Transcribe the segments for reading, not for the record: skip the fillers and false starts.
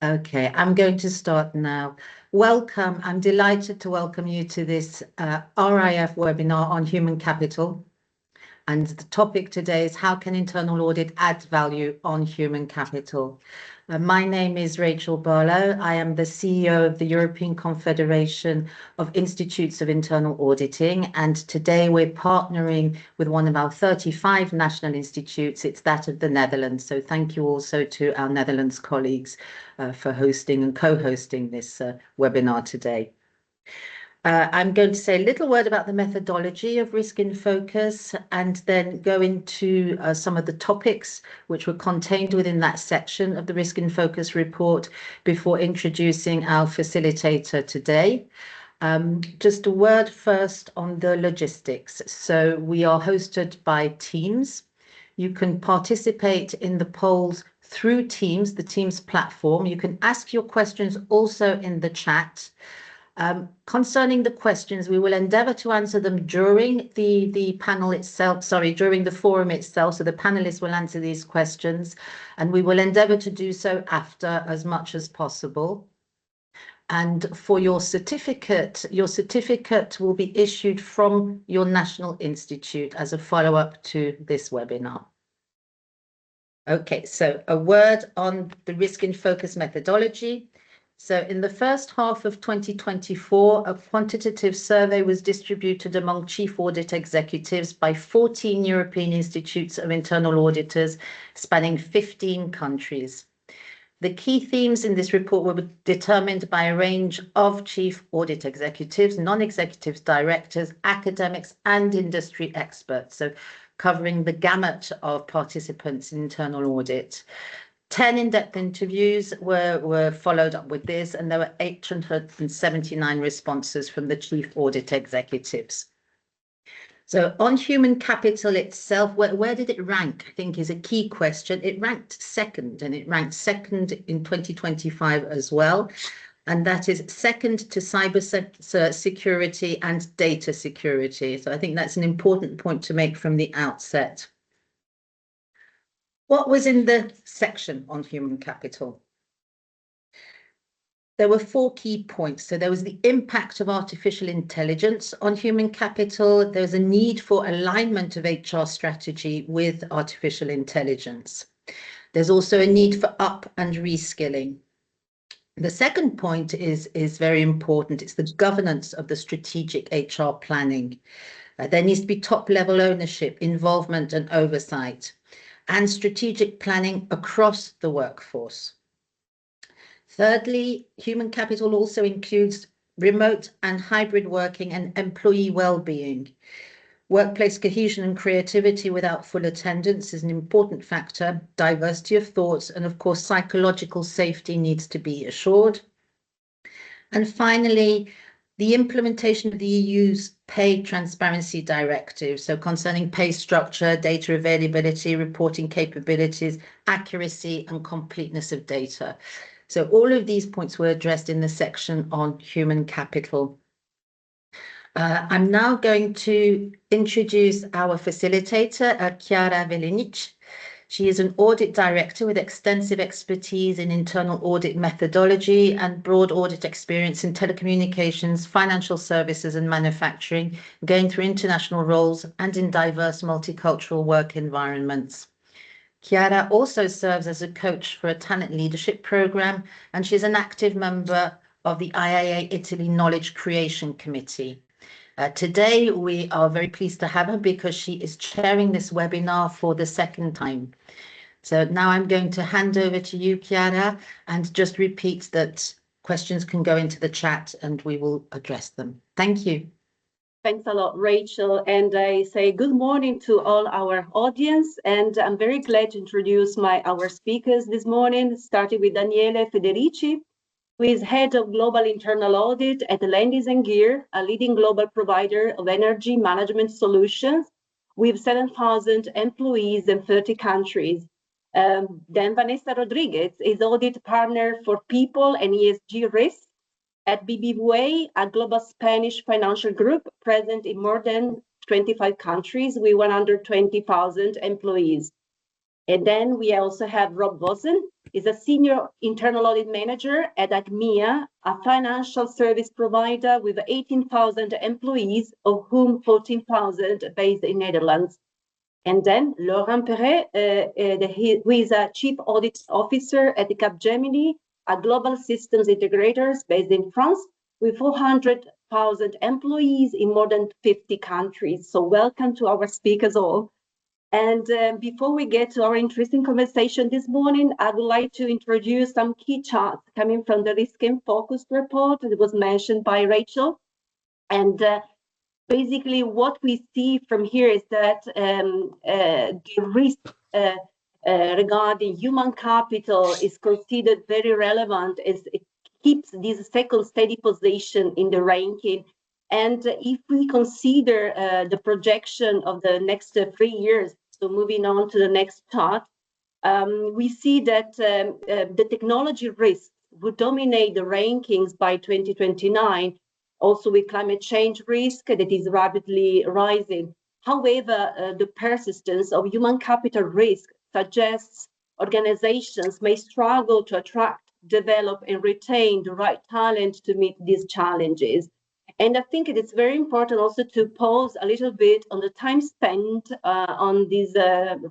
Okay, I'm going to start now. Welcome. I'm delighted to welcome you to this RIF webinar on human capital. And the topic today is how can internal audit add value on human capital? My name is Rachel Barlow. I am the CEO of the European Confederation of Institutes of Internal Auditing. And today we're partnering with one of our 35 national institutes. It's that of the Netherlands. So thank you also to our Netherlands colleagues for hosting and co-hosting this webinar today. I'm going to say a little word about the methodology of Risk in Focus and then go into some of the topics which were contained within that section of the Risk in Focus report before introducing our facilitator today. Just a word first on the logistics. So we are hosted by Teams. You can participate in the polls through Teams, the Teams platform. You can ask your questions also in the chat. Concerning the questions, we will endeavour to answer them during the panel itself, during the forum itself. So the panelists will answer these questions and we will endeavour to do so after as much as possible. And for your certificate will be issued from your national institute as a follow-up to this webinar. Okay, so a word on the Risk in Focus methodology. So in the first half of 2024, a quantitative survey was distributed among chief audit executives by 14 European institutes of internal auditors spanning 15 countries. The key themes in this report were determined by a range of chief audit executives, non-executives, directors, academics, and industry experts. So covering the gamut of participants in internal audit. 10 in-depth interviews were followed up with this, and there were 879 responses from the chief audit executives. So on human capital itself, where did it rank? I think is a key question. It ranked second, and it ranked second in 2025 as well. And that is second to cyber security and data security. So I think that's an important point to make from the outset. What was in the section on human capital? There were 4 key points. So there was the impact of artificial intelligence on human capital. There's a need for alignment of HR strategy with artificial intelligence. There's also a need for up and reskilling. The second point is very important. It's the governance of the strategic HR planning. There needs to be top-level ownership, involvement and oversight, and strategic planning across the workforce. Thirdly, human capital also includes remote and hybrid working and employee well-being. Workplace cohesion and creativity without full attendance is an important factor. Diversity of thoughts and, of course, psychological safety needs to be assured. And finally, the implementation of the EU's Pay Transparency Directive, so concerning pay structure, data availability, reporting capabilities, accuracy and completeness of data. So all of these points were addressed in the section on human capital. I'm now going to introduce our facilitator, Chiara Velenic. She is an audit director with extensive expertise in internal audit methodology and broad audit experience in telecommunications, financial services and manufacturing, going through international roles and in diverse multicultural work environments. Chiara also serves as a coach for a talent leadership program, and she's an active member of the IIA Italy Knowledge Creation Committee. Today, we are very pleased to have her because she is chairing this webinar for the second time. So now I'm going to hand over to you, Chiara, and just repeat that questions can go into the chat and we will address them. Thank you. Thanks a lot, Rachel. And I say good morning to all our audience. And I'm very glad to introduce our speakers this morning, starting with Daniele Federici, who is head of global internal audit at Landis & Gyr, a leading global provider of energy management solutions with 7,000 employees in 30 countries. Then Vanessa Rodriguez is audit partner for people and ESG risks at BBVA, a global Spanish financial group present in more than 25 countries with 120,000 employees. And then we also have Rob Vossen, is a senior internal audit manager at Acmea, a financial service provider with 18,000 employees, of whom 14,000 based in Netherlands. And then Laurent Perret, who is a chief audit officer at Capgemini, a global systems integrators based in France, with 400,000 employees in more than 50 countries. So welcome to our speakers all. And before we get to our interesting conversation this morning, I would like to introduce some key charts coming from the Risk and Focus report that was mentioned by Rachel. And basically what we see from here is that the risk regarding human capital is considered very relevant as it keeps this second steady position in the ranking. And if we consider the projection of the next 3 years, so moving on to the next chart, we see that the technology risks would dominate the rankings by 2029, also with climate change risk that is rapidly rising. However, the persistence of human capital risk suggests organizations may struggle to attract, develop, and retain the right talent to meet these challenges. And I think it is very important also to pause a little bit on the time spent on these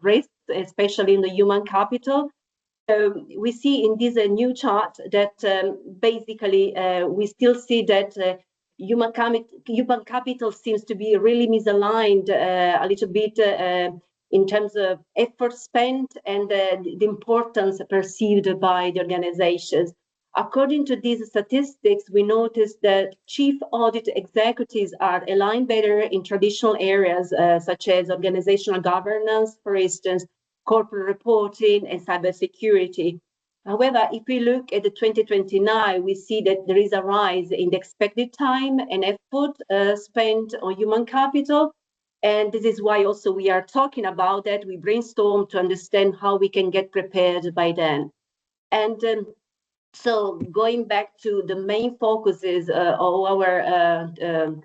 risks, especially in the human capital. We see in this new chart that basically we still see that human capital seems to be really misaligned a little bit in terms of effort spent and the importance perceived by the organizations. According to these statistics, we noticed that chief audit executives are aligned better in traditional areas such as organizational governance, for instance, corporate reporting, and cybersecurity. However, if we look at the 2029, we see that there is a rise in the expected time and effort spent on human capital. And this is why also we are talking about that. We brainstorm to understand how we can get prepared by then. And so going back to the main focuses of our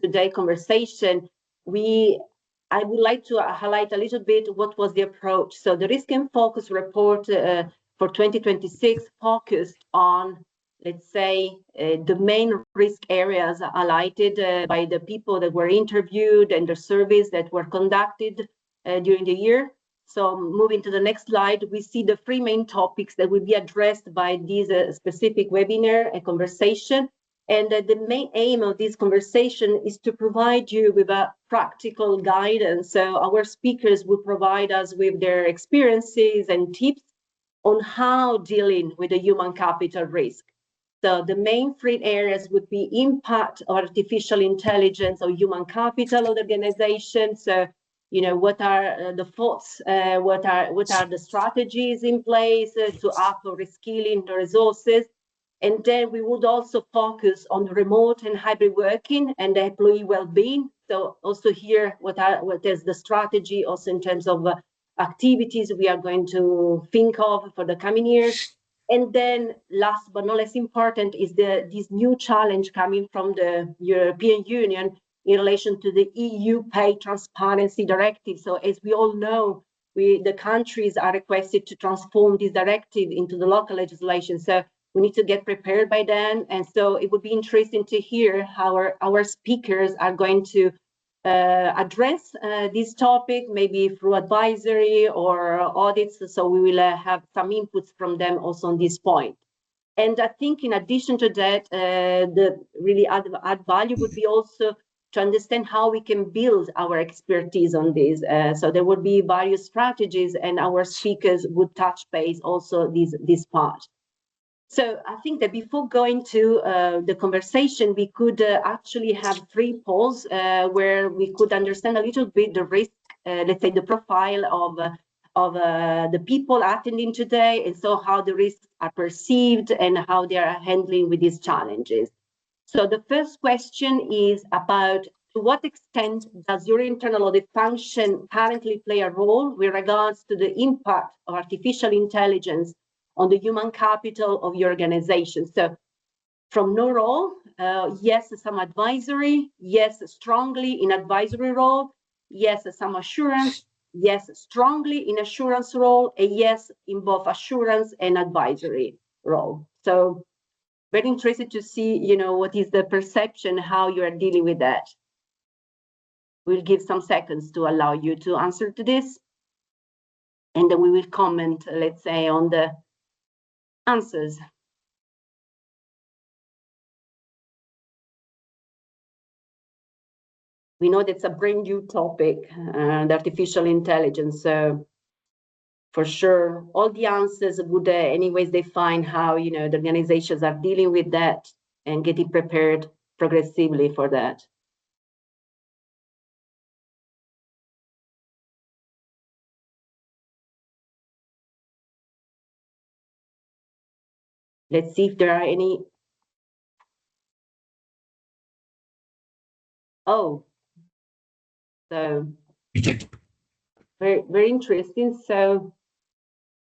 today conversation, I would like to highlight a little bit what was the approach. So the Risk and Focus report for 2026 focused on, let's say, the main risk areas highlighted by the people that were interviewed and the surveys that were conducted during the year. So moving to the next slide, we see the three main topics that will be addressed by this specific webinar and conversation. And the main aim of this conversation is to provide you with a practical guidance. So our speakers will provide us with their experiences and tips on how dealing with the human capital risk. So the main three areas would be impact of artificial intelligence on human capital of the organization. So, you know, what are the thoughts, what are the strategies in place to up or reskilling the resources. And then we would also focus on the remote and hybrid working and the employee well-being. So also here, what is the strategy also in terms of activities we are going to think of for the coming years. And then last but not less important is this new challenge coming from the European Union in relation to the EU Pay Transparency Directive. So as we all know, the countries are requested to transform this directive into the local legislation. So we need to get prepared by then. And so it would be interesting to hear how our speakers are going to address this topic, maybe through advisory or audits. So we will have some inputs from them also on this point. And I think in addition to that, the really add value would be also to understand how we can build our expertise on this. So there would be various strategies and our speakers would touch base also this part. So I think that before going to the conversation, we could actually have three polls where we could understand a little bit the risk, let's say the profile of the people attending today, and so how the risks are perceived and how they are handling with these challenges. So the first question is about to what extent does your internal audit function currently play a role with regards to the impact of artificial intelligence on the human capital of your organization? So from no role, yes, some advisory, yes, strongly in advisory role, yes, some assurance, yes, strongly in assurance role, a yes in both assurance and advisory role. So very interested to see, what is the perception, how you are dealing with that. We'll give some seconds to allow you to answer to this. And then we will comment, let's say, on the answers. We know that's a brand new topic, the artificial intelligence. So for sure, all the answers would anyways define how, the organizations are dealing with that and getting prepared progressively for that. Let's see if there are any. Oh, so very, very interesting. So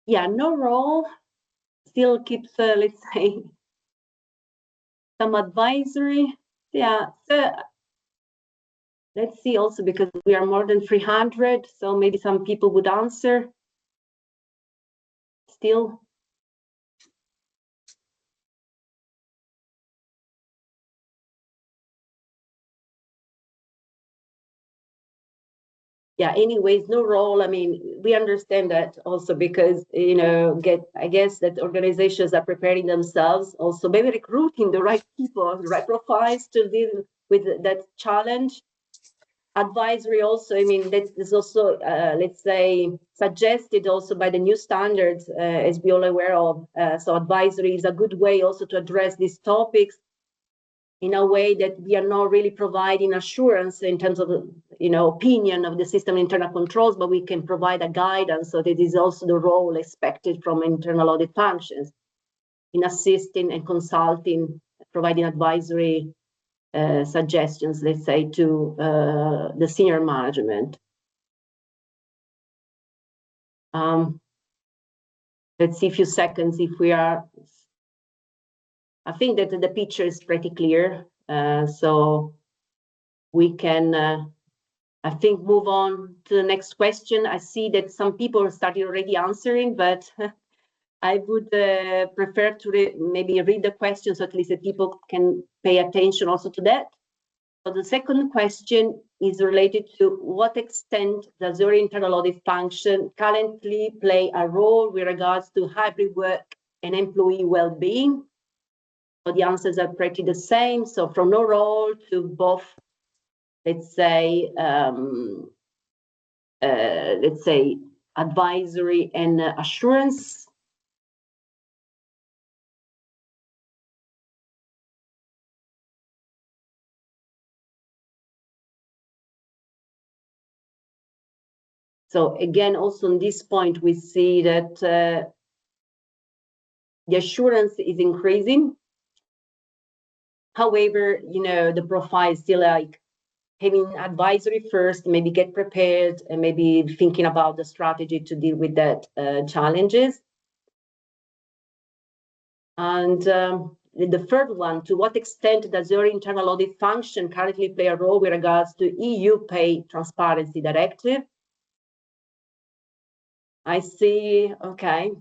yeah, no role still keeps, let's say, some advisory. Yeah, so let's see also, because we are more than 300, so maybe some people would answer still. Yeah, anyways, no role. I mean, we understand that also because, I guess that organizations are preparing themselves, also maybe recruiting the right people, the right profiles to deal with that challenge. Advisory also, I mean, that is also, let's say, suggested also by the new standards, as we all aware of. So advisory is a good way also to address these topics in a way that we are not really providing assurance in terms of, opinion of the system internal controls, but we can provide a guidance. So that is also the role expected from internal audit functions in assisting and consulting, providing advisory suggestions, let's say, to the senior management. Let's see a few seconds if we are. I think that the picture is pretty clear, so we can, I think, move on to the next question. I see that some people started already answering, but I would prefer to maybe read the question so at least that people can pay attention also to that. So the second question is related to what extent does your internal audit function currently play a role with regards to hybrid work and employee well-being? So the answers are pretty the same. So from no role to both, let's say, advisory and assurance. So again, also on this point, we see that the assurance is increasing. However, the profile is still like having advisory first, maybe get prepared, and maybe thinking about the strategy to deal with that challenges. And the third one, to what extent does your internal audit function currently play a role with regards to EU Pay Transparency Directive? I see, okay.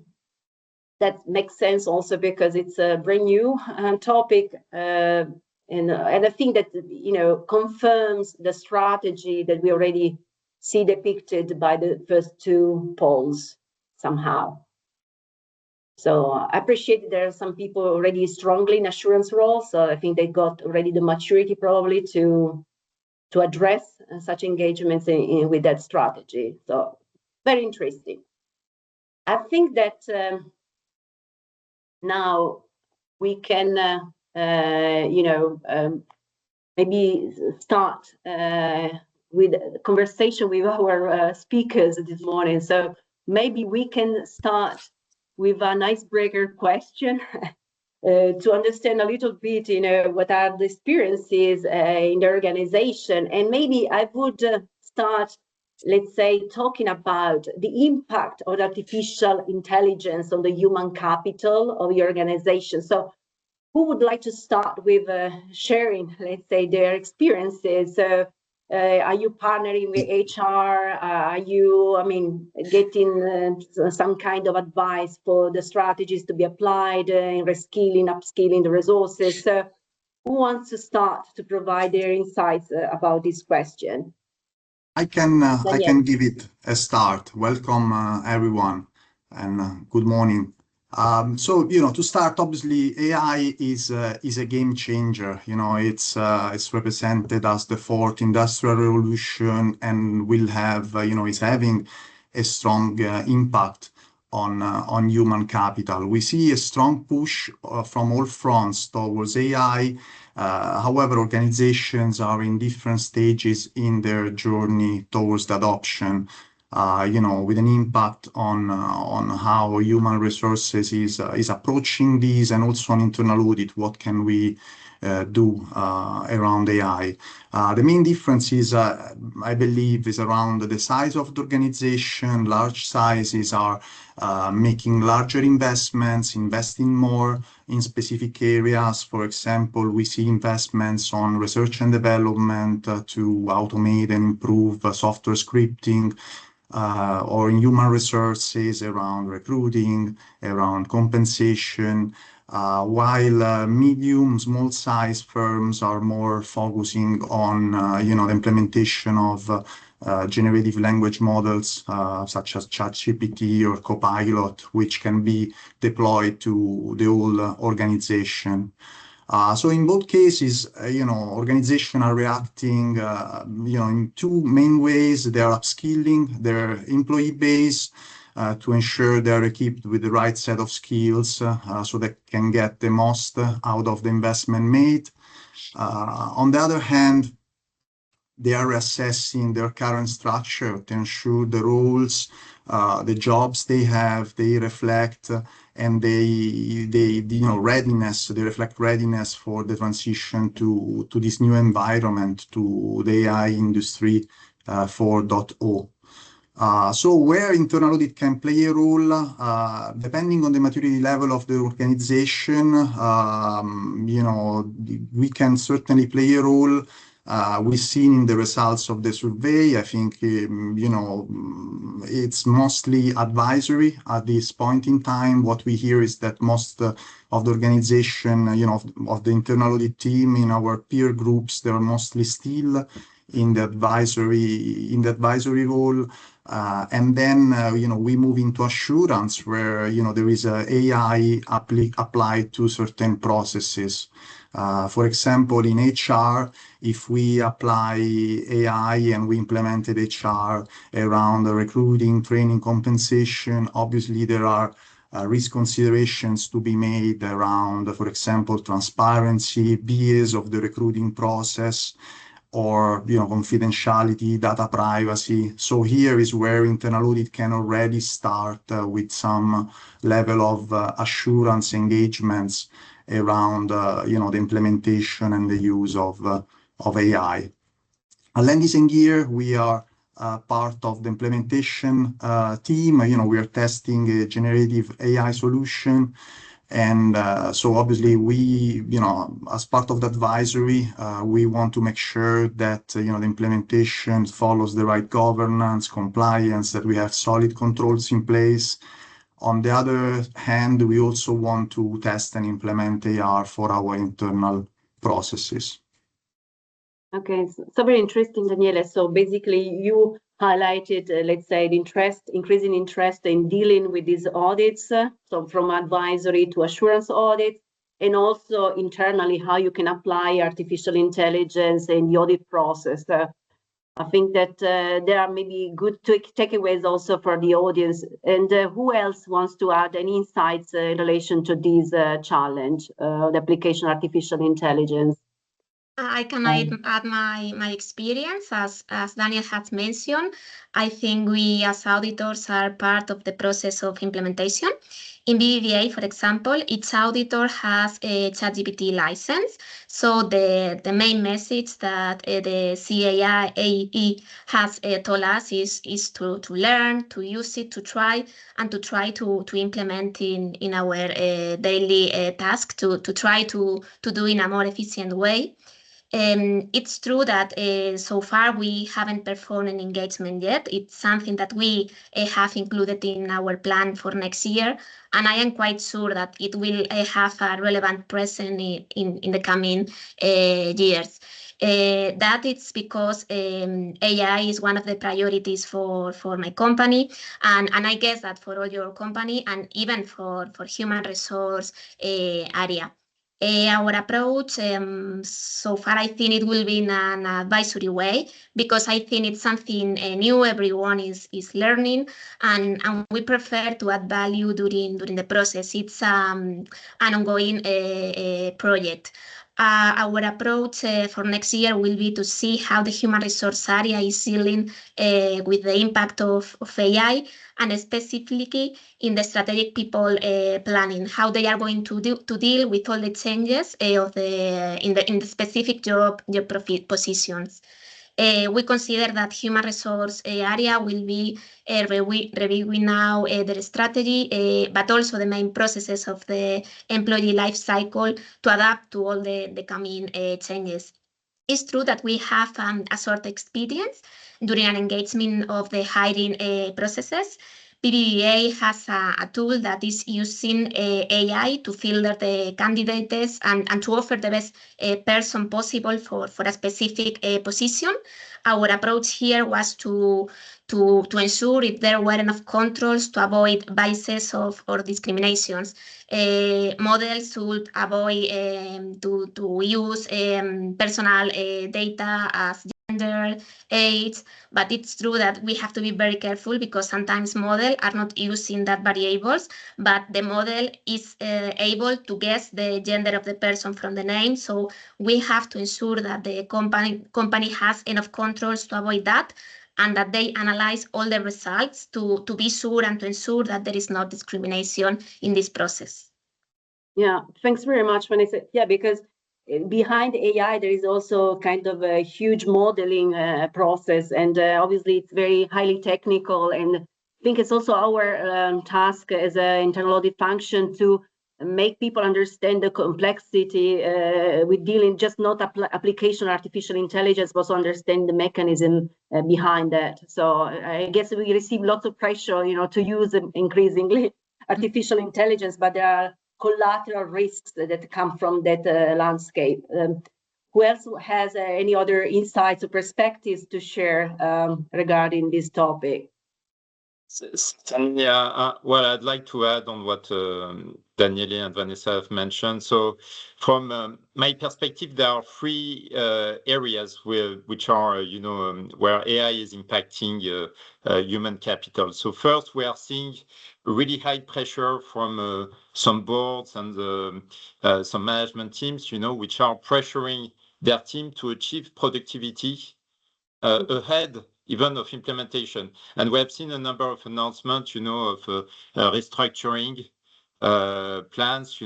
That makes sense also because it's a brand new topic. And I think that, confirms the strategy that we already see depicted by the first two polls somehow. So I appreciate that there are some people already strongly in assurance roles. So I think they got already the maturity probably to address such engagements with that strategy. So very interesting. I think that now we can, maybe start with a conversation with our speakers this morning. So maybe we can start with an icebreaker question to understand a little bit, what are the experiences in the organization. And maybe I would start, let's say, talking about the impact of artificial intelligence on the human capital of the organization. So who would like to start with sharing, let's say, their experiences? Are you partnering with HR? Are you, getting some kind of advice for the strategies to be applied in reskilling, upskilling the resources? So who wants to start to provide their insights about this question? I can give it a start. Welcome everyone, and good morning. So to start, obviously AI is a game changer. It's represented as the fourth industrial revolution, and will have is having a strong impact on human capital. We see a strong push from all fronts towards AI. However, organizations are in different stages in their journey towards the adoption, with an impact on how human resources is approaching these, and also on internal audit. What can we do around AI? The main difference is, I believe, is around the size of the organization. Large sizes are making larger investments, investing more in specific areas. For example, we see investments on research and development to automate and improve software scripting, or in human resources around recruiting, around compensation, while medium, small size firms are more focusing on the implementation of generative language models such as ChatGPT or Copilot, which can be deployed to the whole organization. So in both cases, organizations are reacting, in two main ways. They are upskilling their employee base to ensure they're equipped with the right set of skills, so they can get the most out of the investment made. On the other hand, they are assessing their current structure to ensure the roles, the jobs they have, they reflect, and they readiness. They reflect readiness for the transition to this new environment, to the AI industry 4.0. So where internal audit can play a role, depending on the maturity level of the organization, we can certainly play a role. We've seen in the results of the survey, I think, it's mostly advisory at this point in time. What we hear is that most of the organization, of the internal audit team in our peer groups, they're mostly still in the advisory role. And then, we move into assurance where, there is a AI applied to certain processes. For example, in HR, if we apply AI and we implemented HR around the recruiting, training, compensation, obviously there are risk considerations to be made around, for example, transparency, bias of the recruiting process, or confidentiality, data privacy. So here is where internal audit can already start with some level of assurance engagements around the implementation and the use of AI. At Landis+Gyr, we are part of the implementation team. We are testing a generative AI solution. And so obviously we, as part of the advisory, we want to make sure that, the implementation follows the right governance, compliance, that we have solid controls in place. On the other hand, we also want to test and implement AI for our internal processes. Okay, so very interesting, Daniele. So basically you highlighted, let's say, the increasing interest in dealing with these audits, so from advisory to assurance audit, and also internally how you can apply artificial intelligence in the audit process. I think that there are maybe good takeaways also for the audience. And who else wants to add any insights in relation to this challenge, the application of artificial intelligence? I can add my experience. As Daniel has mentioned, I think we as auditors are part of the process of implementation. In BBVA, for example, each auditor has a ChatGPT license. So the main message that the CAIE has told us is to learn, to use it, to try to implement in our daily task, to try to do in a more efficient way. It's true that so far we haven't performed an engagement yet. It's something that we have included in our plan for next year, and I am quite sure that it will have a relevant presence in the coming years. That it's because AI is one of the priorities for my company, and I guess that for all your company and even for human resource area. Our approach so far, I think it will be in an advisory way, because I think it's something new everyone is learning, and we prefer to add value during the process. It's an ongoing project. Our approach for next year will be to see how the human resource area is dealing with the impact of AI, and specifically in the strategic people planning, how they are going to deal with all the changes of in the specific job positions. We consider that human resource area will be reviewing now their strategy, but also the main processes of the employee life cycle to adapt to all the coming changes. It's true that we have a sort of experience during an engagement of the hiring processes. PBVA has a tool that is using AI to filter the candidates and to offer the best person possible for a specific position. Our approach here was to ensure if there were enough controls to avoid biases or discriminations. Models should avoid to use personal data as gender, age, but it's true that we have to be very careful, because sometimes models are not using that variables, but the model is able to guess the gender of the person from the name. So we have to ensure that the company has enough controls to avoid that, and that they analyze all the results to be sure and to ensure that there is no discrimination in this process. Yeah, thanks very much, Vanessa. Yeah, because behind AI, there is also kind of a huge modeling process, and obviously it's very highly technical. And I think it's also our task as an internal audit function to make people understand the complexity with dealing just not application of artificial intelligence, but also understand the mechanism behind that. So I guess we receive lots of pressure, to use increasingly artificial intelligence, but there are collateral risks that come from that landscape. Who else has any other insights or perspectives to share regarding this topic? Yeah, well, I'd like to add on what Daniele and Vanessa have mentioned. So from my perspective, there are three areas which are, where AI is impacting human capital. So first, we are seeing really high pressure from some boards and some management teams, which are pressuring their team to achieve productivity ahead even of implementation. And we have seen a number of announcements, of restructuring plans,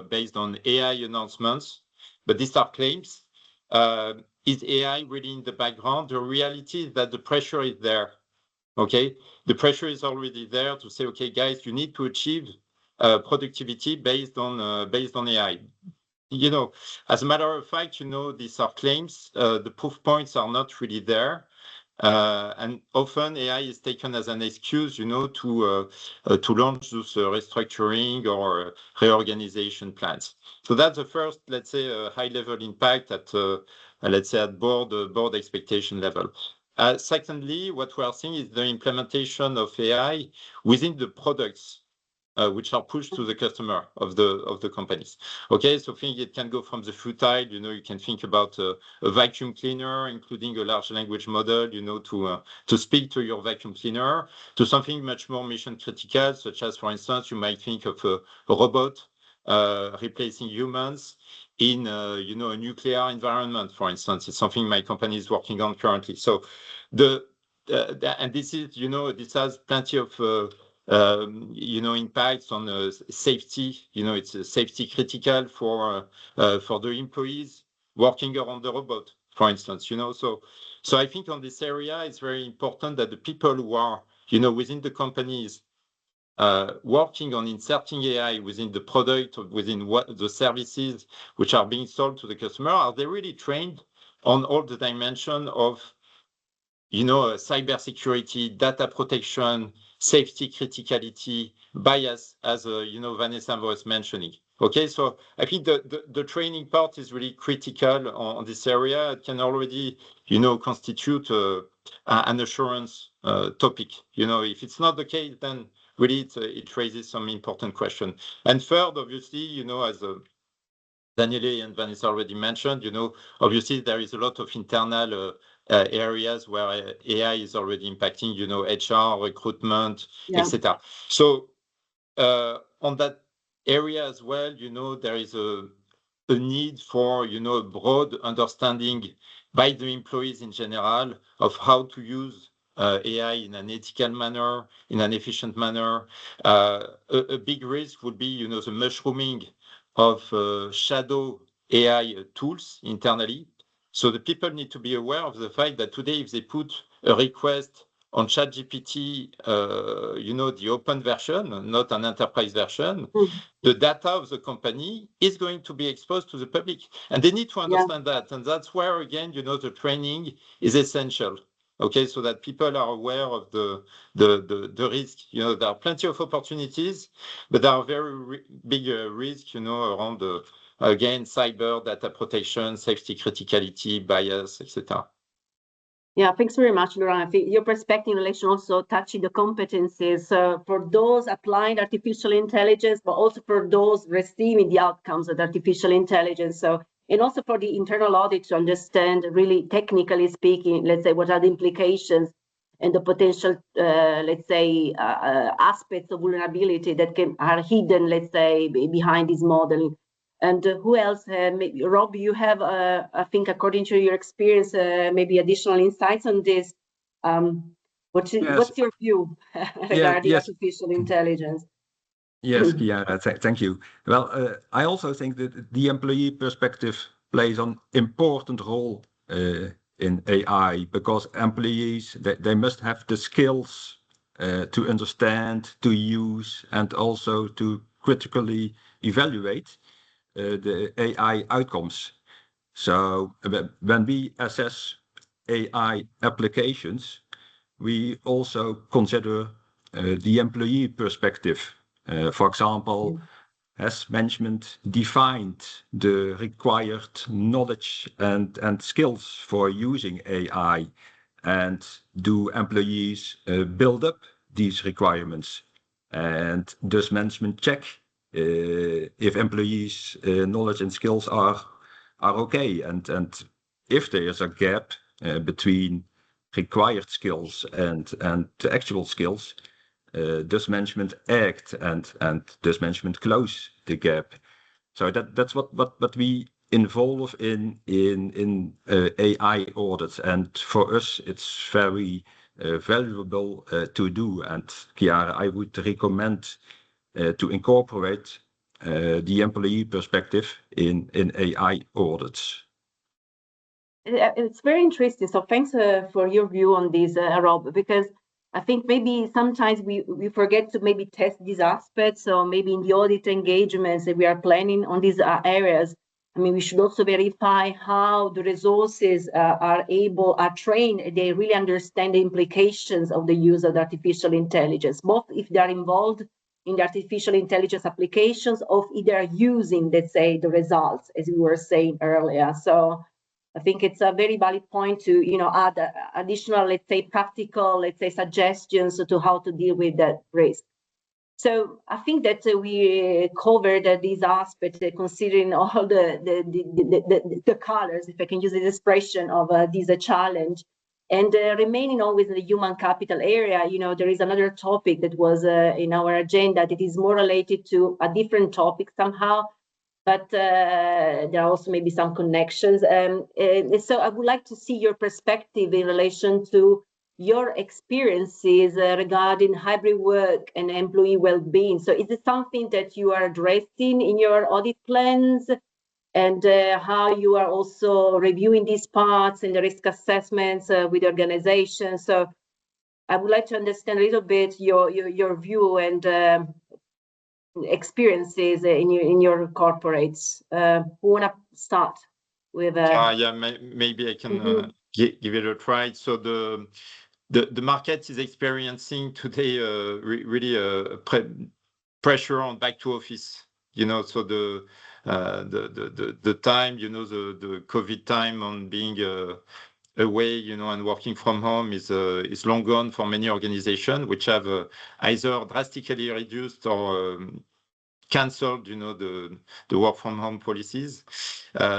based on AI announcements. But these are claims. Is AI really in the background? The reality is that the pressure is there. Okay, the pressure is already there to say, okay, guys, you need to achieve productivity based on AI. As a matter of fact, these are claims. The proof points are not really there. And often AI is taken as an excuse, to launch those restructuring or reorganization plans. So that's the first, let's say, high-level impact at, let's say, at board expectation level. Secondly, what we are seeing is the implementation of AI within the products which are pushed to the customer of the companies. Okay, so think it can go from the futile, you can think about a vacuum cleaner, including a large language model, to speak to your vacuum cleaner, to something much more mission critical, such as, for instance, you might think of a robot replacing humans in a nuclear environment, for instance. It's something my company is working on currently. So and this is, this has plenty of impacts on safety. It's safety critical for the employees working around the robot, for instance. So I think on this area, it's very important that the people who are, within the companies working on inserting AI within the product, within what the services which are being sold to the customer, are they really trained on all the dimension of, cybersecurity, data protection, safety criticality, bias, as Vanessa was mentioning. Okay, so I think the training part is really critical on this area. It can already, constitute an assurance topic. If it's not the case, then really it raises some important question. And third, obviously, as Daniele and Vanessa already mentioned, obviously there is a lot of internal areas where AI is already impacting, HR, recruitment, etc. So on that area as well, there is a need for, a broad understanding by the employees in general of how to use AI in an ethical manner, in an efficient manner. A big risk would be, the mushrooming of shadow AI tools internally. So the people need to be aware of the fact that today, if they put a request on ChatGPT, the open version, not an enterprise version, the data of the company is going to be exposed to the public. And they need to understand that. And that's where, again, the training is essential. Okay, so that people are aware of the risk. There are plenty of opportunities, but there are very big risks, around again, cyber, data protection, safety criticality, bias, etc. Yeah, thanks very much, Laurent. I think your perspective in relation also touching the competencies for those applying artificial intelligence, but also for those receiving the outcomes of artificial intelligence. So, and also for the internal audit to understand, really technically speaking, let's say, what are the implications and the potential, aspects of vulnerability that are hidden, let's say, behind this modeling. And who else? Maybe, Rob, you have, I think, according to your experience, maybe additional insights on this. What's your view regarding artificial intelligence? Yes, Chiara, thank you. Well, I also think that the employee perspective plays an important role in AI, because employees, they must have the skills to understand, to use, and also to critically evaluate the AI outcomes. So when we assess AI applications, we also consider the employee perspective. For example, has management defined the required knowledge and skills for using AI? And do employees build up these requirements? And does management check if employees' knowledge and skills are okay? And if there is a gap between required skills and the actual skills, does management act and does management close the gap? So that's what we involve in AI audits, and for us it's very valuable to do. And Chiara, I would recommend to incorporate the employee perspective in AI audits. It's very interesting. So thanks for your view on this, Rob, because I think maybe sometimes we forget to maybe test these aspects. So maybe in the audit engagements that we are planning on these areas, I mean, we should also verify how the resources are trained. They really understand the implications of the use of artificial intelligence, both if they are involved in the artificial intelligence applications or if they are using, let's say, the results, as we were saying earlier. So I think it's a very valid point to, add additional, let's say, practical, let's say, suggestions to how to deal with that risk. So I think that we covered these aspects, considering all the colors, if I can use this expression, of this challenge. And remaining always in the human capital area, there is another topic that was in our agenda that is more related to a different topic somehow, but there are also maybe some connections. So I would like to see your perspective in relation to your experiences regarding hybrid work and employee well-being. So is it something that you are addressing in your audit plans, and how you are also reviewing these parts in the risk assessments with organizations? So I would like to understand a little bit your view and experiences in your corporates. Who want to start? with yeah, maybe I can give it a try. So the market is experiencing today really pressure on back to office. So the time, the COVID time on being away, and working from home is long gone for many organizations, which have either drastically reduced or cancelled, the work from home policies.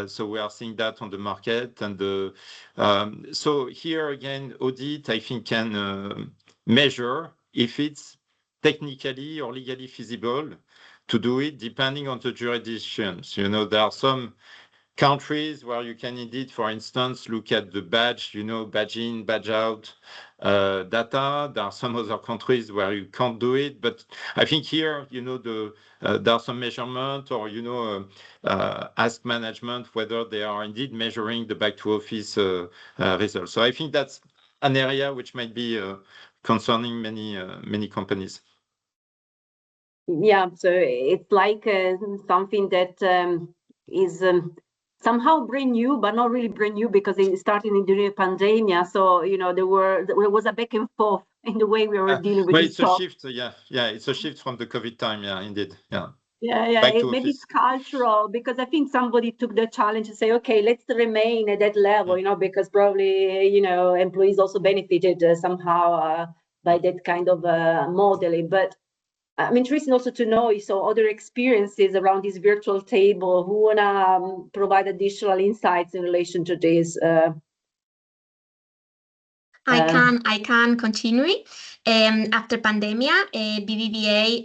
So we are seeing that on the market, and so here again, Audit, I think, can measure if it's technically or legally feasible to do it, depending on the jurisdictions. There are some countries where you can indeed, for instance, look at the badge, badge in, badge out data. There are some other countries where you can't do it, but I think here, there are some measurement or, ask management whether they are indeed measuring the back to office results. So I think that's an area which might be concerning many companies. Yeah, so it's like something that is somehow brand new, but not really brand new, because it started during the pandemic. So there was a back and forth in the way we were dealing with this topic. It's a shift. Yeah, it's a shift from the COVID time. Yeah, indeed. Yeah. Maybe it's cultural, because I think somebody took the challenge to say, okay, let's remain at that level, because probably employees also benefited somehow by that kind of modeling. But I'm interested also to know, so other experiences around this virtual table, who wanna provide additional insights in relation to this? I can continue. After pandemia, BBVA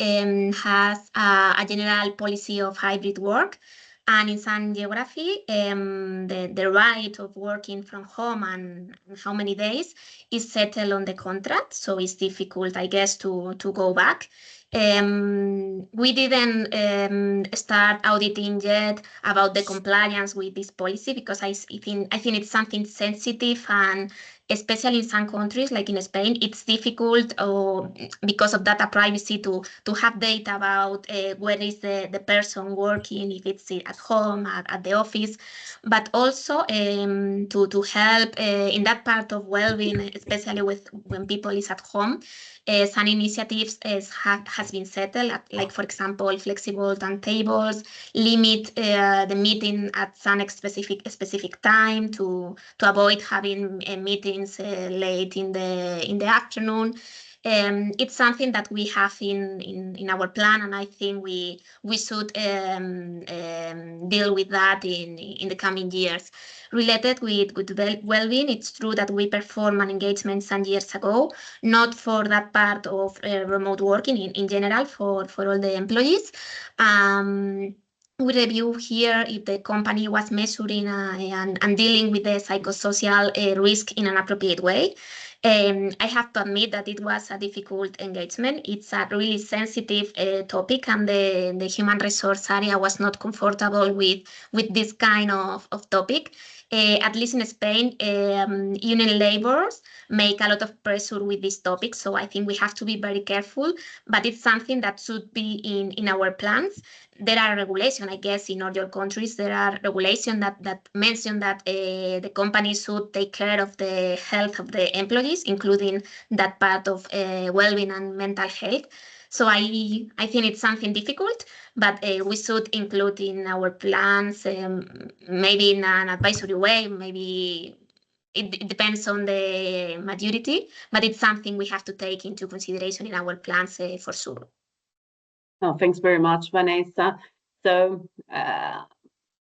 has a general policy of hybrid work, and in some geography, the right of working from home and how many days is settled on the contract. So it's difficult, I guess, to go back. We didn't start auditing yet about the compliance with this policy, because I think it's something sensitive, and especially in some countries like in Spain, it's difficult because of data privacy to have data about where is the person working, if it's at home, at the office, but also to help in that part of well-being, especially when people is at home. Some initiatives has been settled, like, for example, flexible timetables, limit the meeting at some specific time to avoid having meetings late in the afternoon. It's something that we have in our plan, and I think we should deal with that in the coming years. Related with well-being, it's true that we perform an engagement some years ago, not for that part of remote working, in general for all the employees. We review here if the company was measuring and dealing with the psychosocial risk in an appropriate way. I have to admit that it was a difficult engagement. It's a really sensitive topic, and the human resource area was not comfortable with this kind of topic. At least in Spain, union laborers make a lot of pressure with this topic, so I think we have to be very careful, but it's something that should be in our plans. There are regulations, I guess, in other countries. There are regulations that mention that the company should take care of the health of the employees, including that part of well-being and mental health. So I think it's something difficult, but we should include in our plans, maybe in an advisory way, maybe it depends on the maturity, but it's something we have to take into consideration in our plans for sure. Oh, thanks very much, Vanessa. So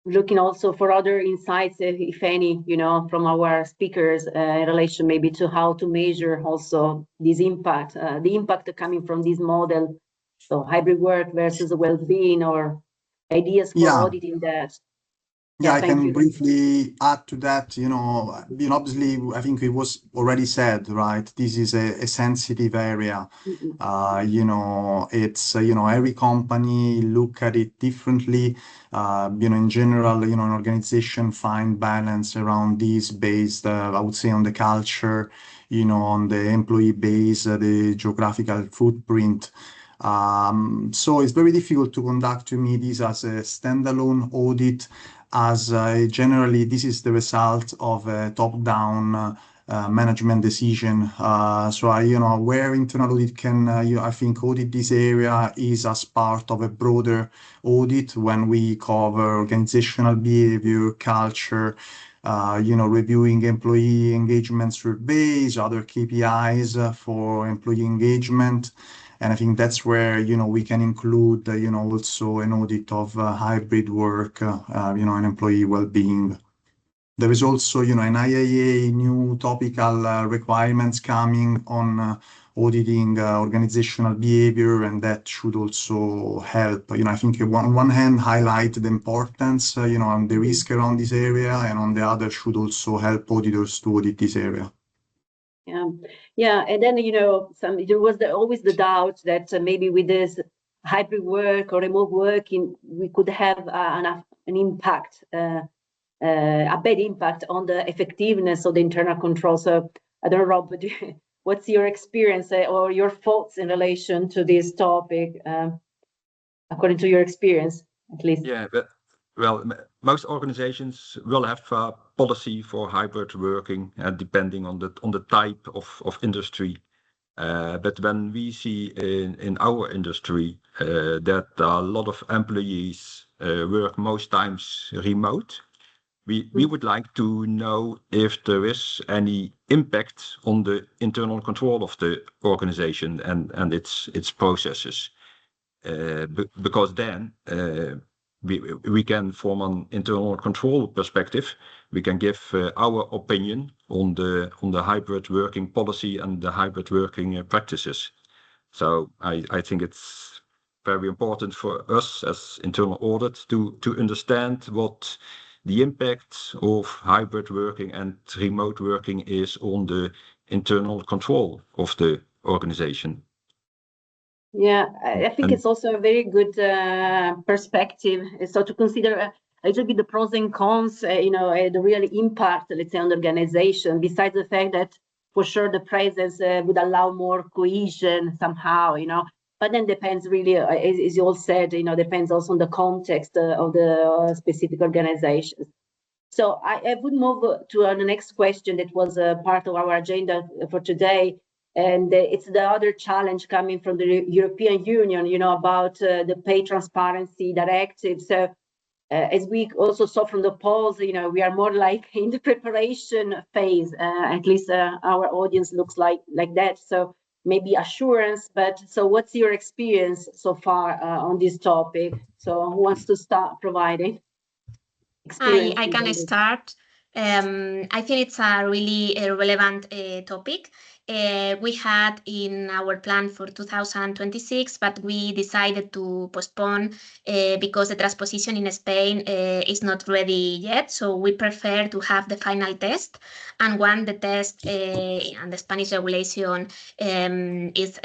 looking also for other insights, if any, from our speakers in relation maybe to how to measure also this impact, the impact coming from this model. So hybrid work versus well-being, or ideas for auditing that. Yeah, I can briefly add to that. Obviously, I think it was already said, right? This is a sensitive area. It's every company look at it differently. In general, an organization find balance around this based, I would say, on the culture, on the employee base, the geographical footprint. So it's very difficult to conduct, to me, this as a standalone audit. as generally this is the result of a top-down management decision. Where internal audit can, I think, audit this area is as part of a broader audit when we cover organizational behavior, culture, reviewing employee engagement surveys, other KPIs for employee engagement. And I think that's where, we can include, also an audit of hybrid work, and employee well-being. There is also, an IIA new topical requirements coming on auditing organizational behavior, and that should also help. I think on one hand highlight the importance, and the risk around this area, and on the other should also help auditors to audit this area. Yeah, and then there was always the doubt that maybe with this hybrid work or remote working, we could have an impact. A bad impact on the effectiveness of the internal control. So I don't know, Rob, but what's your experience or your thoughts in relation to this topic, according to your experience, at least? Yeah, well, most organizations will have a policy for hybrid working, depending on the type of industry. But when we see in our industry that a lot of employees work most times remote, we would like to know if there is any impact on the internal control of the organization and its processes, because then we can, from an internal control perspective, we can give our opinion on the hybrid working policy and the hybrid working practices. So I think it's very important for us as internal audit to understand what the impact of hybrid working and remote working is on the internal control of the organization. Yeah, I think it's also a very good perspective. So to consider a little bit the pros and cons, the real impact, let's say, on the organization, besides the fact that for sure the presence would allow more cohesion somehow, but then depends really, as you all said, depends also on the context of the specific organizations. So I would move to the next question that was part of our agenda for today. And it's the other challenge coming from the European Union, about the pay transparency directive. So as we also saw from the polls, we are more like in the preparation phase, at least our audience looks like that. So maybe assurance, but so what's your experience so far on this topic? So who wants to start providing experience? I can start. I think it's a really relevant topic. We had in our plan for 2026, but we decided to postpone because the transposition in Spain is not ready yet. So we prefer to have the final test. And when the test and the Spanish regulation is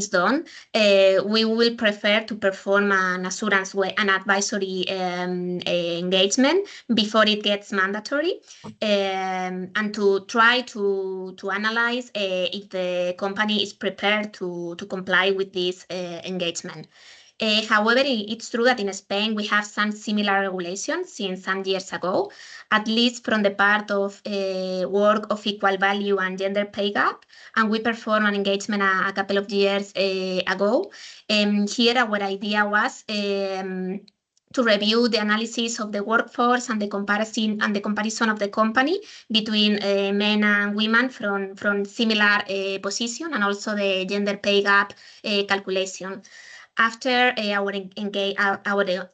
done, we will prefer to perform an assurance way, an advisory engagement before it gets mandatory, and to try to analyze if the company is prepared to comply with this engagement. However, it's true that in Spain we have some similar regulations since some years ago, at least from the part of work of equal value and gender pay gap, and we performed an engagement a couple of years ago. Here our idea was to review the analysis of the workforce and the comparison of the company between men and women from similar position, and also the gender pay gap calculation. After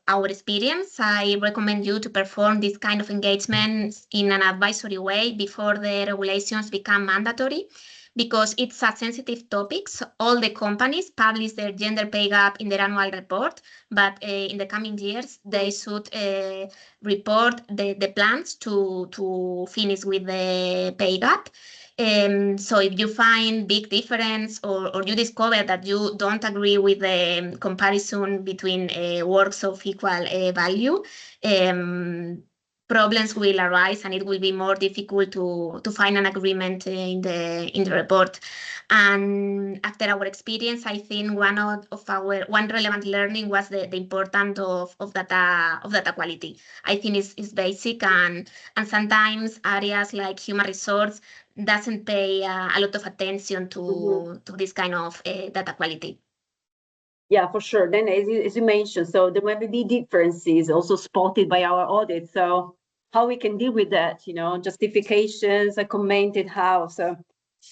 our experience, I recommend you to perform this kind of engagement in an advisory way before the regulations become mandatory, because it's a sensitive topic. So all the companies publish their gender pay gap in their annual report, but in the coming years, they should report the plans to finish with the pay gap. So if you find big difference or you discover that you don't agree with the comparison between works of equal value, problems will arise and it will be more difficult to find an agreement in the report. And after our experience, I think one relevant learning was the importance of data quality. I think it's basic, and sometimes areas like human resource doesn't pay a lot of attention to this kind of data quality. Yeah, for sure. Then, as you mentioned, so there might be differences also spotted by our audit. So how we can deal with that, justifications, I commented how. So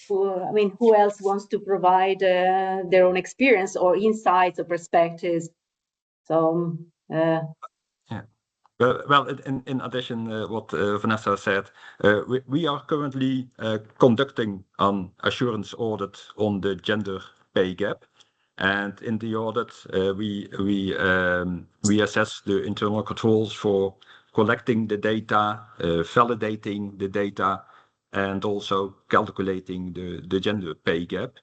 who else wants to provide their own experience or insights or perspectives? So yeah. Well, in addition, what Vanessa said, we are currently conducting an assurance audit on the gender pay gap. And in the audit, we assess the internal controls for collecting the data, validating the data, and also calculating the gender pay gap.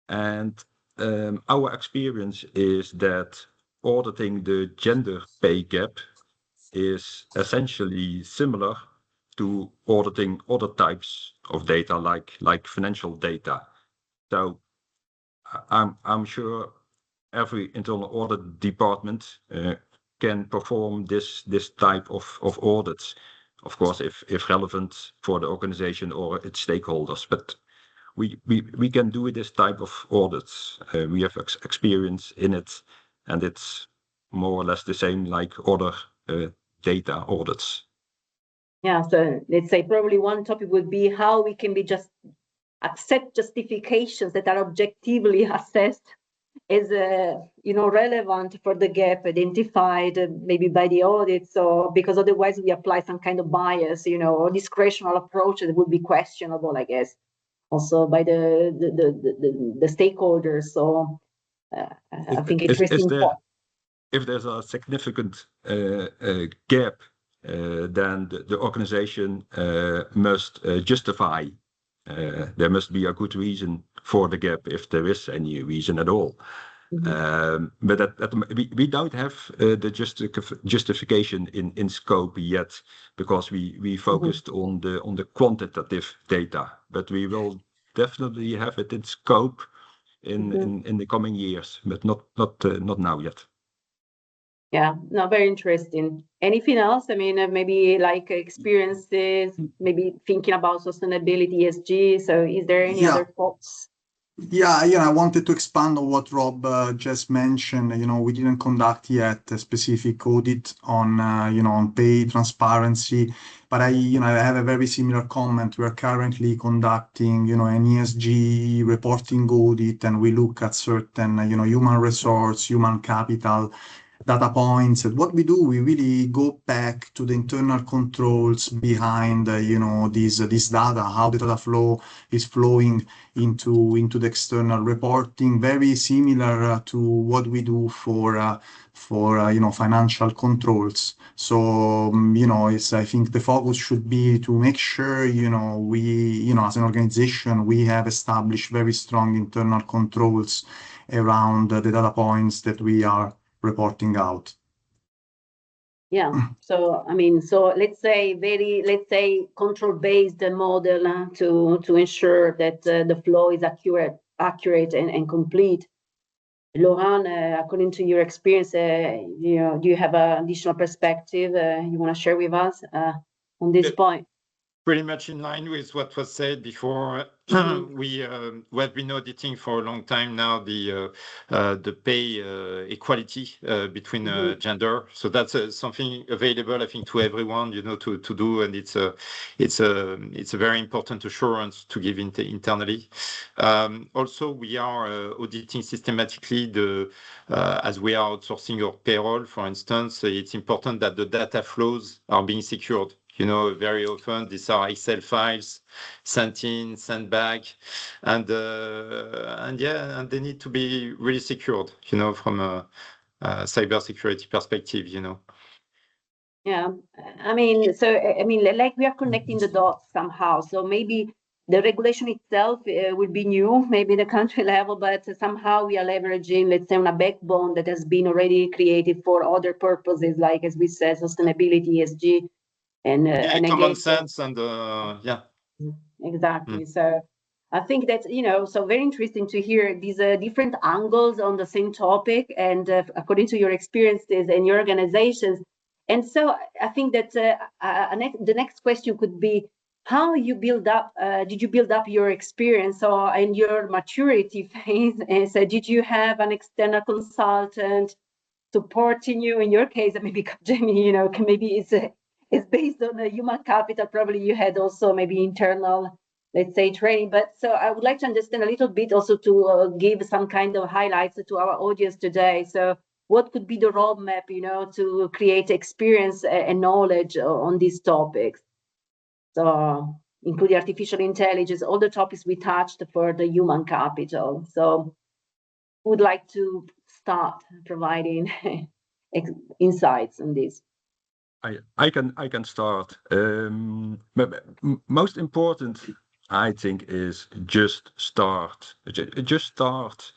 And our experience is that auditing the gender pay gap is essentially similar to auditing other types of data, like financial data. So I'm sure every internal audit department can perform this type of audits, of course, if relevant for the organization or its stakeholders. But we can do this type of audits. We have experience in it, and it's more or less the same like other data audits. Yeah, so let's say probably one topic would be how we can just accept justifications that are objectively assessed as relevant for the gap identified maybe by the audit. So because otherwise we apply some kind of bias, or discretional approach that would be questionable, I guess, also by the stakeholders. So I think interesting point. If there's a significant gap, then the organization must justify. There must be a good reason for the gap, if there is any reason at all. But we don't have the justification in scope yet, because we focused on the quantitative data. But we will definitely have it in scope in the coming years, but not now yet. Yeah, no, very interesting. Anything else? Maybe like experiences, maybe thinking about sustainability, ESG. So is there any other thoughts? Yeah, I wanted to expand on what Rob just mentioned. We didn't conduct yet a specific audit on, on pay transparency, but I have a very similar comment. We're currently conducting, an ESG reporting audit, and we look at certain, human resource, human capital data points. And what we do, we really go back to the internal controls behind, this data, how the data flow is flowing into the external reporting, very similar to what we do for financial controls. So I think the focus should be to make sure we as an organization we have established very strong internal controls around the data points that we are reporting out. Yeah. So let's say control-based model to ensure that the flow is accurate and complete. Laurent, according to your experience, do you have an additional perspective you want to share with us on this point? Pretty much in line with what was said before. We have been auditing for a long time now the pay equality between gender. So that's something available, I think, to everyone, to do, and it's a very important assurance to give internally. Also, we are auditing systematically as we are outsourcing our payroll, for instance. It's important that the data flows are being secured. Very often these are Excel files sent in, sent back, and they need to be really secured, from a cybersecurity perspective, Yeah, like we are connecting the dots somehow. So maybe the regulation itself will be new, maybe the country level, but somehow we are leveraging, let's say, on a backbone that has been already created for other purposes, like, as we said, sustainability, ESG. and common engage sense and exactly. So I think that's, so very interesting to hear these different angles on the same topic, and according to your experiences and your organizations. And so I think that the next question could be, how you build up, did you build up your experience and your maturity phase? And so did you have an external consultant supporting you? In your case, maybe Capgemini, maybe it's based on the human capital. Probably you had also maybe internal, let's say, training. But so I would like to understand a little bit also to give some kind of highlights to our audience today. So what could be the roadmap, to create experience and knowledge on these topics? So including artificial intelligence, all the topics we touched for the human capital. So would like to start providing insights on this. I can start. But most important, I think, is just start. Just start,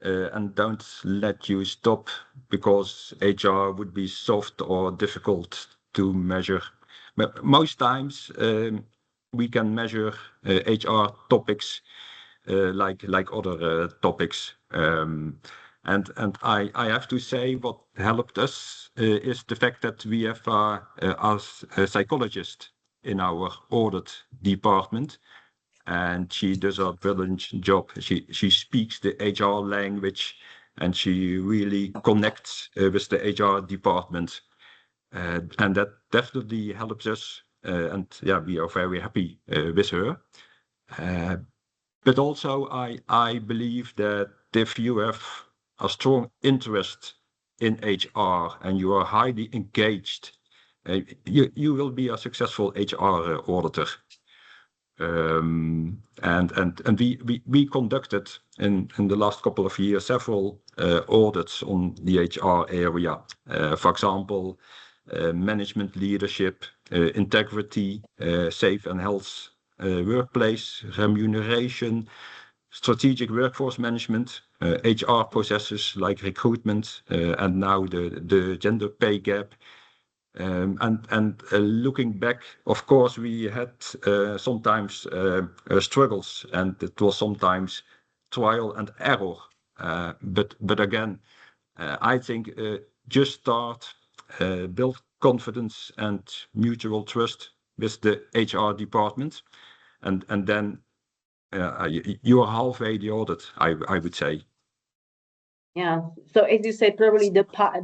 and don't let you stop because HR would be soft or difficult to measure. But most times we can measure HR topics like other topics. And I have to say what helped us is the fact that we have as a psychologist in our audit department, and she does a brilliant job. She speaks the HR language, and she really connects with the HR department, and that definitely helps us. And yeah, we are very happy with her. But also, I believe that if you have a strong interest in HR and you are highly engaged, you will be a successful HR auditor. And we conducted in the last couple of years several audits on the HR area. For example, management leadership, integrity, safe and health workplace, remuneration, strategic workforce management, HR processes like recruitment, and now the gender pay gap. And looking back, of course, we had sometimes struggles, and it was sometimes trial and error. But again, I think just start, build confidence and mutual trust with the HR department, and then you are halfway the audit, I would say. Yeah. So as you said, probably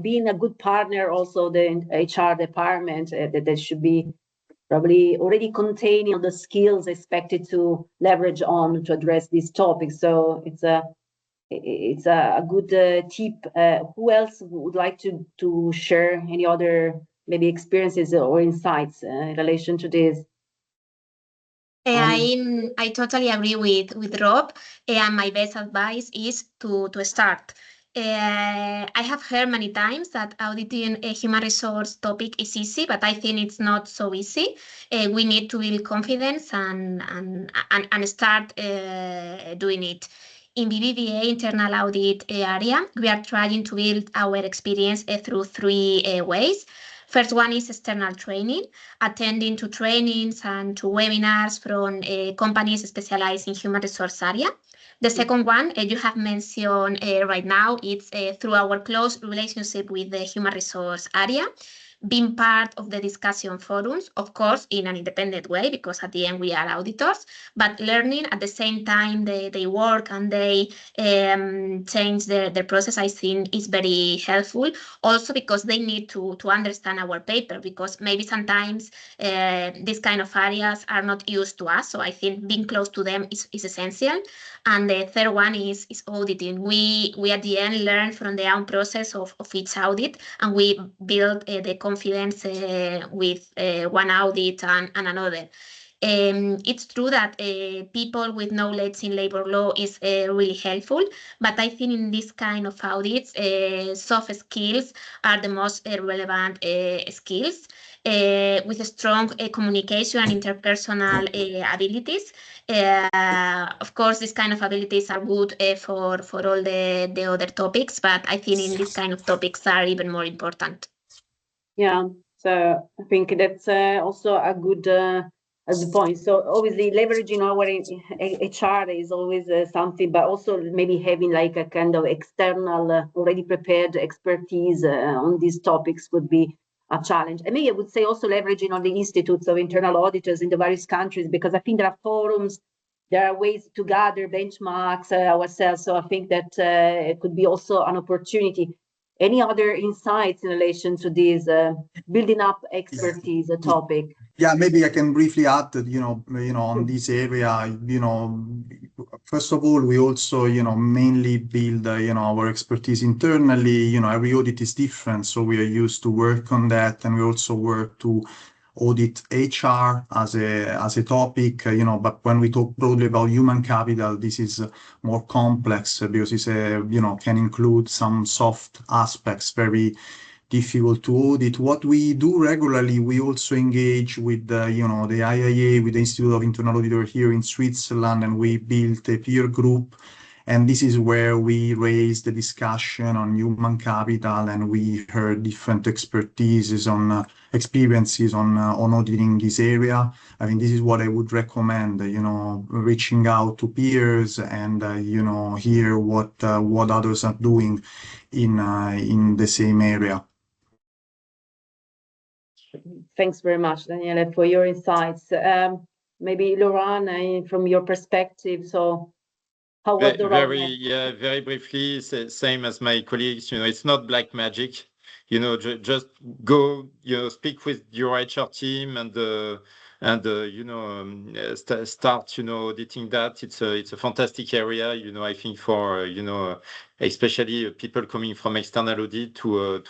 being a good partner, also the HR department, that should be probably already containing all the skills expected to leverage on to address these topics. So it's a good tip. Who else would like to share any other maybe experiences or insights in relation to this? I totally agree with Rob, and my best advice is to start. I have heard many times that auditing a human resource topic is easy, but I think it's not so easy. We need to build confidence and start doing it. In BBVA internal audit area, we are trying to build our experience through three ways. First one is external training, attending to trainings and to webinars from companies specialized in human resource area. The second one you have mentioned right now, it's through our close relationship with the human resource area, being part of the discussion forums, of course, in an independent way, because at the end we are auditors, but learning at the same time they work and they change their process, I think is very helpful. Also because they need to understand our paper, because maybe sometimes these kind of areas are not used to us. So I think being close to them is essential. And the third one is auditing. We at the end learn from the own process of each audit, and we build the confidence with one audit and another. It's true that people with knowledge in labor law is really helpful, but I think in this kind of audits, soft skills are the most relevant skills. With a strong communication and interpersonal abilities. Of course, these kind of abilities are good for all the other topics, but I think in this kind of topics are even more important. Yeah, So I think that's also a good point. So obviously leveraging our HR is always something, but also maybe having like a kind of external already prepared expertise on these topics would be a challenge. And maybe I would say also leveraging on the institutes of internal auditors in the various countries, because I think there are forums, there are ways to gather benchmarks ourselves. So I think that it could be also an opportunity. Any other insights in relation to this building up expertise topic? Yeah, maybe I can briefly add that, on this area, first of all, we also, mainly build, our expertise internally. Every audit is different, so we are used to work on that, and we also work to audit HR as a topic, but when we talk broadly about human capital, this is more complex because it's can include some soft aspects, very difficult to audit. What we do regularly, we also engage with the IIA, with the Institute of Internal Auditor here in Switzerland, and we built a peer group. And this is where we raised the discussion on human capital, and we heard different experiences on auditing this area. I mean, this is what I would recommend, reaching out to peers and, hear what others are doing in the same area. Thanks very much, Daniele, for your insights. Maybe Laurent, from your perspective, so how was the roadmap? Very briefly, same as my colleagues, it's not black magic, just go, speak with your HR team and start, auditing that. It's a fantastic area, I think for, especially people coming from external audit to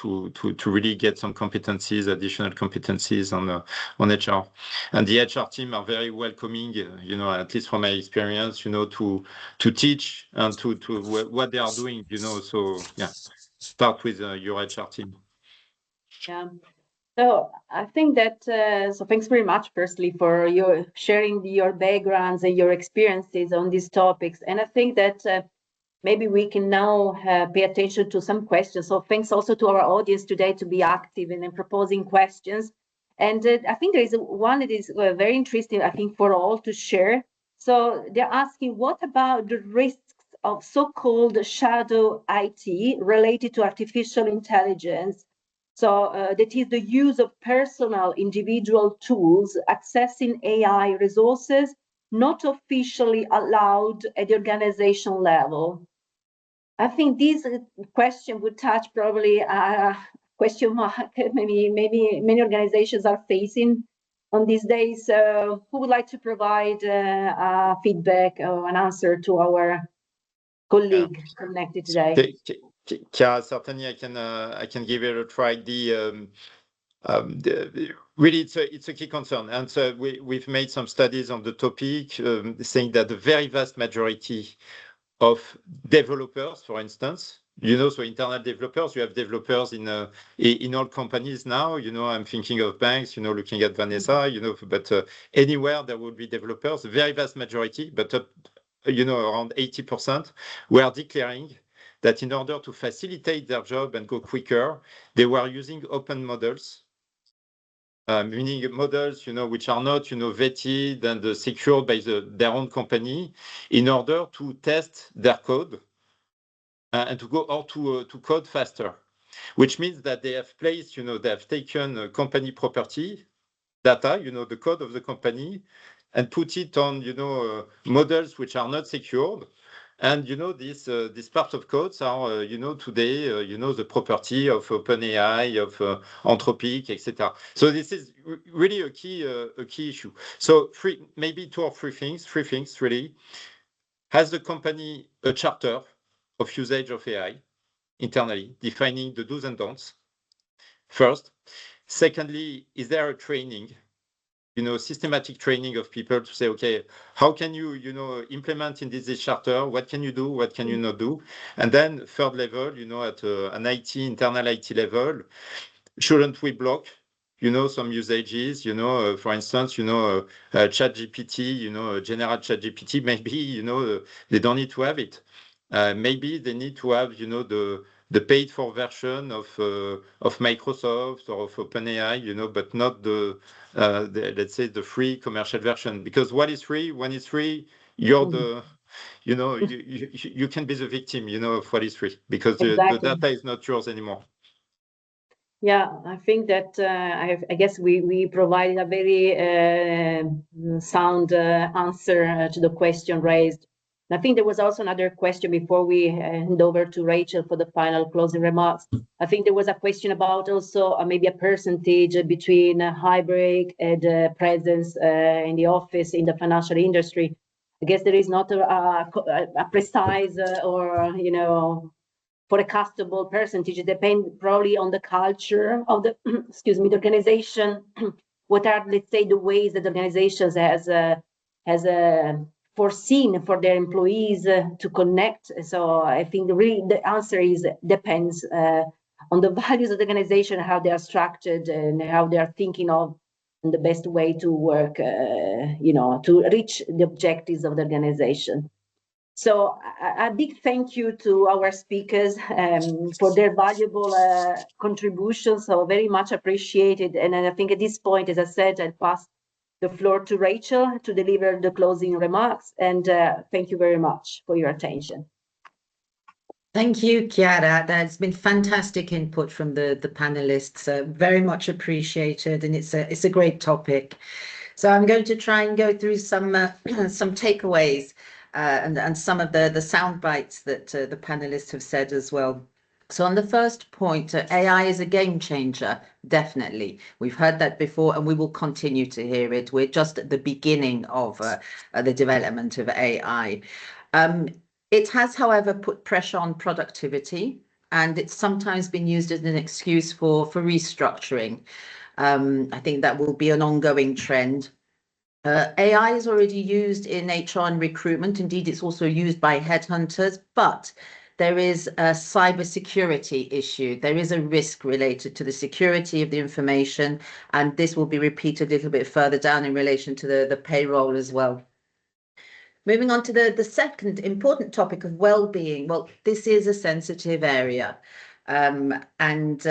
really get some competencies, additional competencies on HR. And the HR team are very welcoming, at least from my experience, to teach and to what they are doing, so yeah, start with your HR team. Yeah. So I think that, so thanks very much, firstly, for your sharing your backgrounds and your experiences on these topics. And I think that maybe we can now pay attention to some questions. So thanks also to our audience today to be active and in proposing questions. And I think there is one that is very interesting, I think, for all to share. So they're asking, what about the risks of so-called shadow IT related to artificial intelligence? So that is the use of personal individual tools accessing AI resources not officially allowed at the organization level. I think this question would touch probably a question mark maybe many organizations are facing on these days. Who would like to provide feedback or an answer to our colleague connected today? Chiara, certainly I can give it a try. Really, it's a key concern, and so we've made some studies on the topic, saying that the very vast majority of developers, for instance, so internal developers, you have developers in all companies now. I'm thinking of banks, looking at Vanessa, but anywhere there will be developers. The very vast majority, but around 80%, were declaring that in order to facilitate their job and go quicker, they were using open models, meaning models, which are not, vetted and secured by their own company, in order to test their code and to go or to code faster, which means that they have placed, they have taken company property data, the code of the company, and put it on, models which are not secured. And these parts of codes are, today, the property of OpenAI, of Anthropic, etc. So this is really a key issue. So maybe two or three things really. Has the company a charter of usage of AI internally, defining the do's and don'ts? First. Secondly, is there a training? Systematic training of people to say, okay, how can you, implement in this charter? What can you do? What can you not do? And then third level, at an internal IT level, shouldn't we block, some usages, for instance, ChatGPT, general ChatGPT, maybe, they don't need to have it. Maybe they need to have, the paid for version of Microsoft or of OpenAI, you know, but not the let's say the free commercial version. Because what is free? When it's free, you're the, you know, you can be the victim, you know, of what is free, because the data is not yours anymore. Yeah, I think that I guess we provided a very sound answer to the question raised. And I think there was also another question before we hand over to Rachel for the final closing remarks. I think there was a question about also maybe a percentage between hybrid and presence in the office in the financial industry. I guess there is not a precise or, you know, forecastable percentage. It depends probably on the culture of the excuse me, the organization. What are, let's say, the ways that organizations has foreseen for their employees to connect. So I think the answer is depends on the values of the organization, how they are structured and how they are thinking of the best way to work, you know, to reach the objectives of the organization. So a big thank you to our speakers for their valuable contributions. So very much appreciated. And I think at this point, as I said, I'll pass the floor to Rachel to deliver the closing remarks. And thank you very much for your attention. Thank you, Chiara. That's been fantastic input from the panelists. Very much appreciated, and it's a great topic. So I'm going to try and go through some takeaways and some of the sound bites that the panelists have said as well. So on the first point, AI is a game changer, definitely. We've heard that before, and we will continue to hear it. We're just at the beginning of the development of AI. It has, however, put pressure on productivity, and it's sometimes been used as an excuse for restructuring. I think that will be an ongoing trend. AI is already used in HR and recruitment. Indeed, it's also used by headhunters, but there is a cybersecurity issue. There is a risk related to the security of the information, and this will be repeated a little bit further down in relation to the payroll as well. Moving on to the second important topic of well-being. Well, this is a sensitive area, and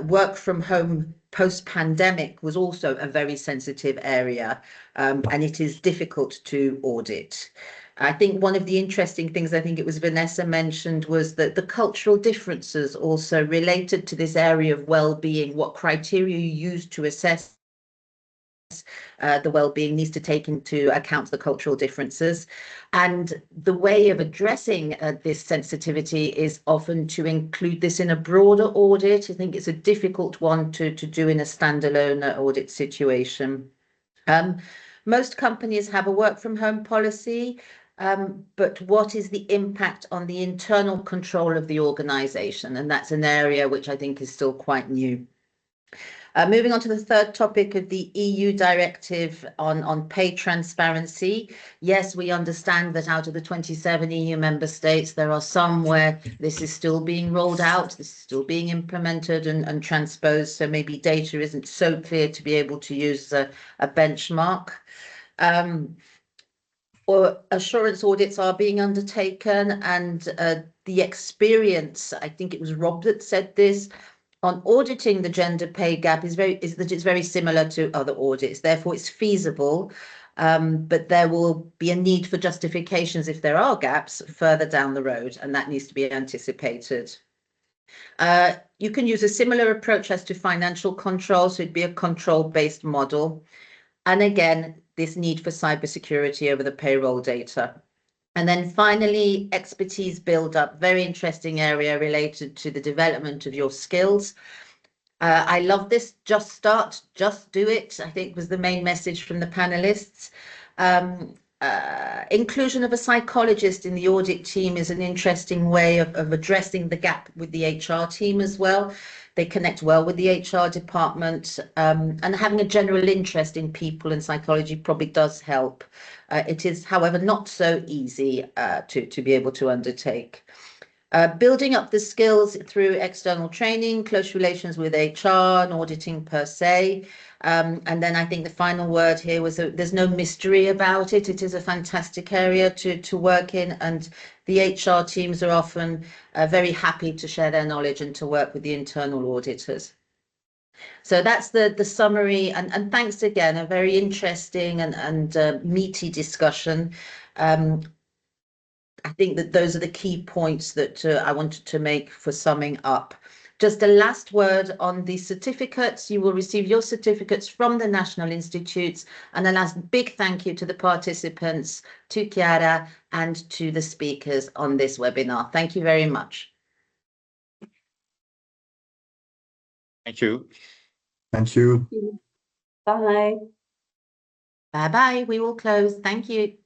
work from home post-pandemic was also a very sensitive area, and it is difficult to audit. I think one of the interesting things, I think it was Vanessa mentioned, was that the cultural differences also related to this area of well-being, what criteria you use to assess the well-being needs to take into account the cultural differences. And the way of addressing this sensitivity is often to include this in a broader audit. I think it's a difficult one to do in a standalone audit situation. Most companies have a work from home policy, but what is the impact on the internal control of the organization? And that's an area which I think is still quite new. Moving on to the third topic of the EU directive on pay transparency. Yes, we understand that out of the 27 EU member states, there are some where this is still being rolled out, this is still being implemented and transposed, so maybe data isn't so clear to be able to use a benchmark. Or assurance audits are being undertaken, and the experience, I think it was Rob that said this, on auditing the gender pay gap is that it's very similar to other audits. Therefore, it's feasible, but there will be a need for justifications if there are gaps further down the road, and that needs to be anticipated. You can use a similar approach as to financial control, so it'd be a control-based model. And again, this need for cybersecurity over the payroll data. And then finally, expertise build-up, very interesting area related to the development of your skills. I love this, just start, just do it, I think was the main message from the panelists. Inclusion of a psychologist in the audit team is an interesting way of addressing the gap with the HR team as well. They connect well with the HR department, and having a general interest in people and psychology probably does help. It is, however, not so easy to be able to undertake. Building up the skills through external training, close relations with HR and auditing per se. And then I think the final word here was that there's no mystery about it. It is a fantastic area to work in, and The HR teams are often very happy to share their knowledge and to work with the internal auditors. So that's the summary, and thanks again, a very interesting and meaty discussion. I think that those are the key points that I wanted to make for summing up. Just a last word on the certificates. You will receive your certificates from the National Institutes. And a last big thank you to the participants, to Chiara, and to the speakers on this webinar. Thank you very much. Thank you. Thank you. Bye. Bye-bye. We will close. Thank you.